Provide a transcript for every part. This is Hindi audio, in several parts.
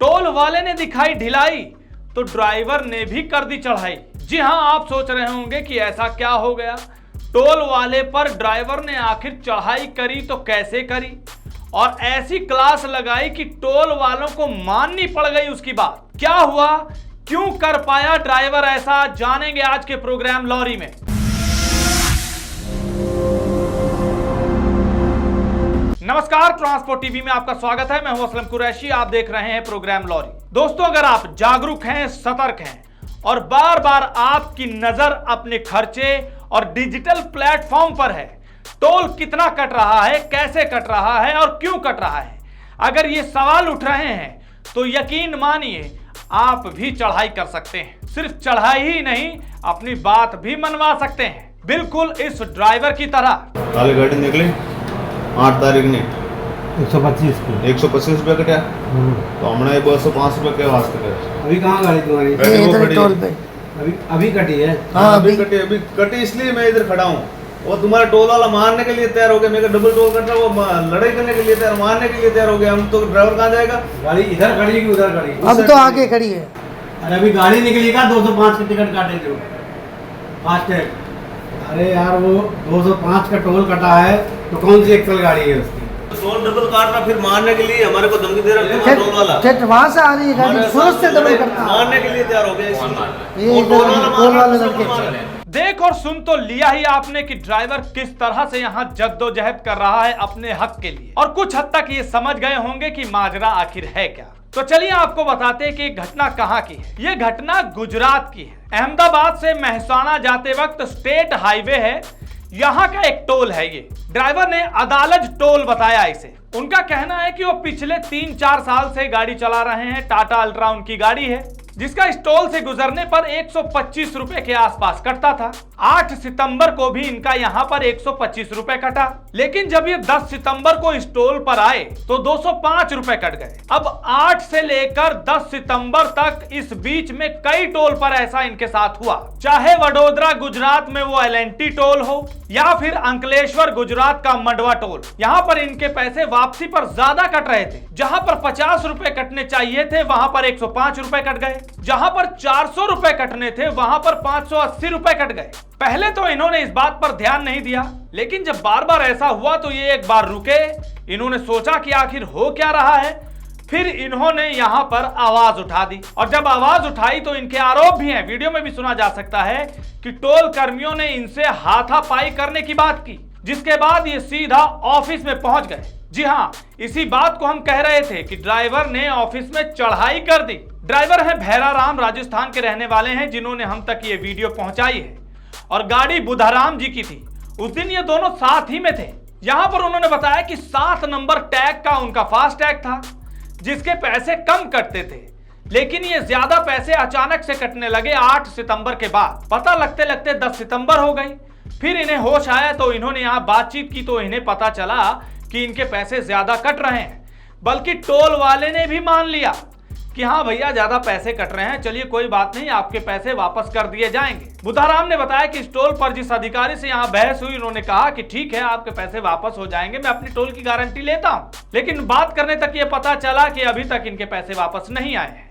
टोल वाले ने दिखाई ढिलाई तो ड्राइवर ने भी कर दी चढ़ाई। जी हां, आप सोच रहे होंगे कि ऐसा क्या हो गया, टोल वाले पर ड्राइवर ने आखिर चढ़ाई करी तो कैसे करी और ऐसी क्लास लगाई कि टोल वालों को माननी पड़ गई उसकी बात। क्या हुआ, क्यों कर पाया ड्राइवर ऐसा, जानेंगे आज के प्रोग्राम लॉरी में। नमस्कार, ट्रांसपोर्ट टीवी में आपका स्वागत है। मैं हूं असलम कुरैशी, आप देख रहे हैं प्रोग्राम लॉरी। दोस्तों, अगर आप जागरूक हैं, सतर्क हैं और बार बार आपकी नजर अपने खर्चे और डिजिटल प्लेटफॉर्म पर है, टोल कितना कट रहा है, कैसे कट रहा है और क्यों कट रहा है, अगर ये सवाल उठ रहे हैं तो यकीन मानिए आप भी चढ़ाई कर सकते हैं। सिर्फ चढ़ाई ही नहीं, अपनी बात भी मनवा सकते हैं, बिल्कुल इस ड्राइवर की तरह। काली गाड़ी निकली 8 तारीख ने 125 रुपये कटा तो हमने 205 रुपये के वास्ते करे। अभी कहाँ गाड़ी तुम्हारी? इधर टोल पे अभी कटी है। हाँ, अभी कटी इसलिए मैं इधर खड़ा हूँ। वो तुम्हारा टोल वाला मारने के लिए तैयार हो गया, मेरा डबल टोल कट रहा है, वो लड़ाई करने के लिए तैयार, मारने के लिए तैयार हो गया। हम तो ड्राइवर कहाँ जाएगा? गाड़ी इधर खड़ी है कि उधर खड़ी है? अब तो आगे खड़ी है। अरे अभी गाड़ी निकलेगा 205 की टिकट काटे जो फास्टैग। अरे यार, वो 205 का टोल कटा है तो कौन सी एक्सल गाड़ी है उसकी? टोल डबल काट रहा, फिर मारने के लिए हमारे को धमकी दे रहा है टोल वाला। वहां से आ रही है गाड़ी, सूरत से डबल करता है, मारने के लिए तैयार हो गया। ये टोल वाले लड़के। देख और सुन तो लिया ही आपने कि ड्राइवर किस तरह से यहाँ जद्दोजहद कर रहा है अपने हक के लिए, और कुछ हद तक ये समझ गए होंगे कि माजरा आखिर है क्या। तो चलिए आपको बताते हैं कि घटना कहाँ की है। ये घटना गुजरात की है। अहमदाबाद से मेहसाणा जाते वक्त स्टेट हाईवे है, यहाँ का एक टोल है। ये ड्राइवर ने अदालज टोल बताया इसे। उनका कहना है कि वो पिछले 3-4 साल से गाड़ी चला रहे हैं, टाटा अल्ट्रा उनकी गाड़ी है, जिसका इस टोल से गुजरने पर 125 रुपए के आसपास कटता था। 8 सितंबर को भी इनका यहाँ पर 125 रुपए कटा, लेकिन जब ये 10 सितंबर को इस टोल पर आए तो 205 रुपए कट गए। अब 8 से लेकर 10 सितंबर तक इस बीच में कई टोल पर ऐसा इनके साथ हुआ, चाहे वडोदरा गुजरात में वो LNT टोल हो या फिर अंकलेश्वर गुजरात का मंडवा टोल। यहाँ पर इनके पैसे वापसी पर ज्यादा कट रहे थे। जहां पर 50 रुपए कटने चाहिए थे वहां पर 105 रुपए कट गए, जहां पर 400 रुपए कटने थे वहां पर 580 रुपए कट गए। पहले तो इन्होंने इस बात पर ध्यान नहीं दिया, लेकिन जब बार बार ऐसा हुआ तो ये एक बार रुके, इन्होंने सोचा कि आखिर हो क्या रहा है। फिर इन्होंने यहां पर आवाज उठा दी, और जब आवाज उठाई तो इनके आरोप भी हैं, वीडियो में भी सुना जा सकता है कि टोल कर्मियों ने इनसे हाथापाई करने की बात की, जिसके बाद ये सीधा ऑफिस में पहुंच गए। जी हां, इसी बात को हम कह रहे थे कि ड्राइवर ने ऑफिस में चढ़ाई कर दी। ड्राइवर है भैराराम, राजस्थान के रहने वाले हैं, जिन्होंने हम तक ये वीडियो पहुंचाई है, और गाड़ी बुधाराम जी की थी। उस दिन ये दोनों साथ ही में थे। यहां पर उन्होंने बताया कि 7 नंबर टैग का उनका फास्ट टैग था, जिसके पैसे कम कटते थे, लेकिन ये ज्यादा पैसे अचानक से कटने लगे 8 सितंबर के बाद। पता लगते लगते 10 सितंबर हो गई। फिर इन्हें होश आया तो इन्होंने यहाँ बातचीत की तो इन्हें पता चला कि इनके पैसे ज्यादा कट रहे हैं, बल्कि टोल वाले ने भी मान लिया कि हाँ भैया ज्यादा पैसे कट रहे हैं, चलिए कोई बात नहीं, आपके पैसे वापस कर दिए जाएंगे। बुधाराम ने बताया कि इस टोल पर जिस अधिकारी से यहाँ बहस हुई, उन्होंने कहा कि ठीक है, आपके पैसे वापस हो जाएंगे, मैं अपनी टोल की गारंटी लेता हूँ। लेकिन बात करने तक ये पता चला कि अभी तक इनके पैसे वापस नहीं आए हैं,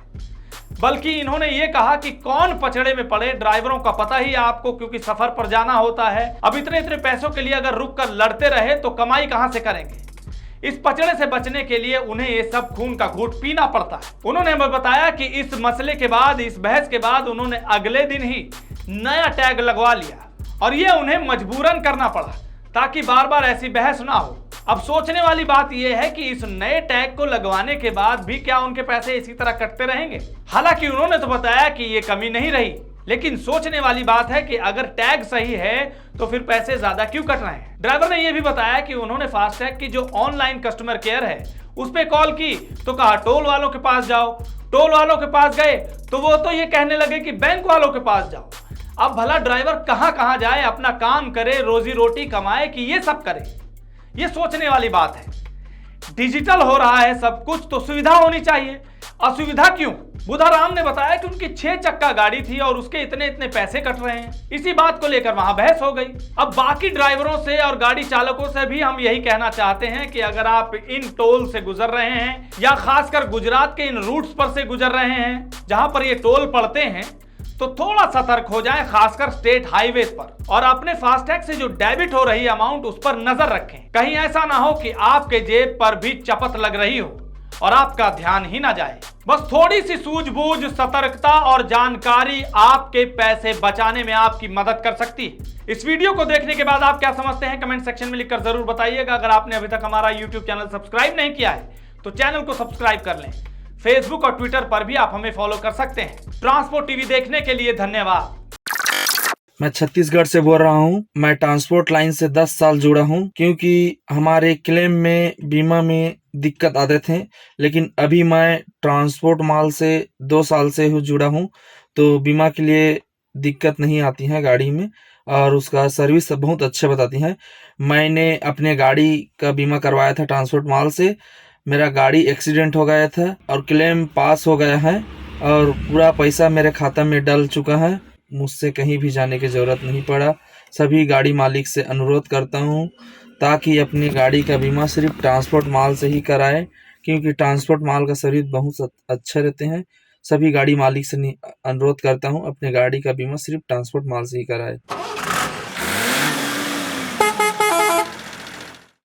बल्कि इन्होंने ये कहा कि कौन पचड़े में पड़े, ड्राइवरों का पता ही आपको, क्योंकि सफर पर जाना होता है। अब इतने इतने पैसों के लिए अगर रुक कर लड़ते रहे तो कमाई कहां से करेंगे। इस पचड़े से बचने के लिए उन्हें ये सब खून का घूंट पीना पड़ता है। उन्होंने हमें बताया कि इस मसले के बाद, इस बहस के बाद उन्होंने अगले दिन ही नया टैग लगवा लिया, और ये उन्हें मजबूरन करना पड़ा ताकि बार बार ऐसी बहस ना हो। अब सोचने वाली बात यह है कि इस नए टैग को लगवाने के बाद भी क्या उनके पैसे इसी तरह कटते रहेंगे। हालांकि उन्होंने तो बताया कि ये कमी नहीं रही, लेकिन सोचने वाली बात है कि अगर टैग सही है तो फिर पैसे ज्यादा क्यों कट रहे हैं। ड्राइवर ने यह भी बताया कि उन्होंने फास्टैग की जो ऑनलाइन कस्टमर केयर है उस पर कॉल की तो कहा टोल वालों के पास जाओ। टोल वालों के पास गए तो वो तो ये कहने लगे कि बैंक वालों के पास जाओ। अब भला ड्राइवर कहां कहां जाए, अपना काम करे, रोजी रोटी कमाए, कि ये सब करे, ये सोचने वाली बात है। डिजिटल हो रहा है सब कुछ तो सुविधा होनी चाहिए, असुविधा क्यों? बुधाराम ने बताया कि उनकी 6 चक्का गाड़ी थी और उसके इतने इतने पैसे कट रहे हैं। इसी बात को लेकर वहां बहस हो गई। अब बाकी ड्राइवरों से और गाड़ी चालकों से भी हम यही कहना चाहते हैं कि अगर आप इन टोल से गुजर रहे हैं या खासकर गुजरात के इन रूट्स पर से गुजर रहे हैं जहां पर ये टोल पड़ते हैं, तो थोड़ा सतर्क हो जाएं, खासकर स्टेट हाईवे पर, और अपने फास्टैग से जो डेबिट हो रही अमाउंट उस पर नजर रखें। कहीं ऐसा ना हो कि आपके जेब पर भी चपत लग रही हो और आपका ध्यान ही ना जाए। बस थोड़ी सी सूझबूझ, सतर्कता और जानकारी आपके पैसे बचाने में आपकी मदद कर सकती है। इस वीडियो को देखने के बाद आप क्या समझते हैं कमेंट सेक्शन में लिखकर जरूर बताइएगा। अगर आपने अभी तक हमारा यूट्यूब चैनल सब्सक्राइब नहीं किया है तो चैनल को सब्सक्राइब कर लें। फेसबुक और ट्विटर पर भी आप हमें फॉलो कर सकते हैं। ट्रांसपोर्ट टीवी देखने के लिए धन्यवाद। मैं छत्तीसगढ़ से बोल रहा हूँ। मैं ट्रांसपोर्ट लाइन से 10 साल जुड़ा हूँ, क्योंकि हमारे क्लेम में बीमा में दिक्कत आते थे। लेकिन अभी मैं ट्रांसपोर्ट माल से 2 साल से जुड़ा हूँ, तो बीमा के लिए दिक्कत नहीं आती है गाड़ी में, और उसका सर्विस बहुत अच्छे बताती हैं। मैंने अपने गाड़ी का बीमा करवाया था ट्रांसपोर्ट माल से। मेरा गाड़ी एक्सीडेंट हो गया था और क्लेम पास हो गया है और पूरा पैसा मेरे खाता में डल चुका है। मुझसे कहीं भी जाने की ज़रूरत नहीं पड़ा। सभी गाड़ी मालिक से अनुरोध करता हूँ ताकि अपनी गाड़ी का बीमा सिर्फ ट्रांसपोर्ट माल से ही कराएं, क्योंकि ट्रांसपोर्ट माल का सर्विस बहुत अच्छे रहते हैं। सभी गाड़ी मालिक से अनुरोध करता हूँ अपने गाड़ी का बीमा सिर्फ ट्रांसपोर्ट माल से ही कराएं।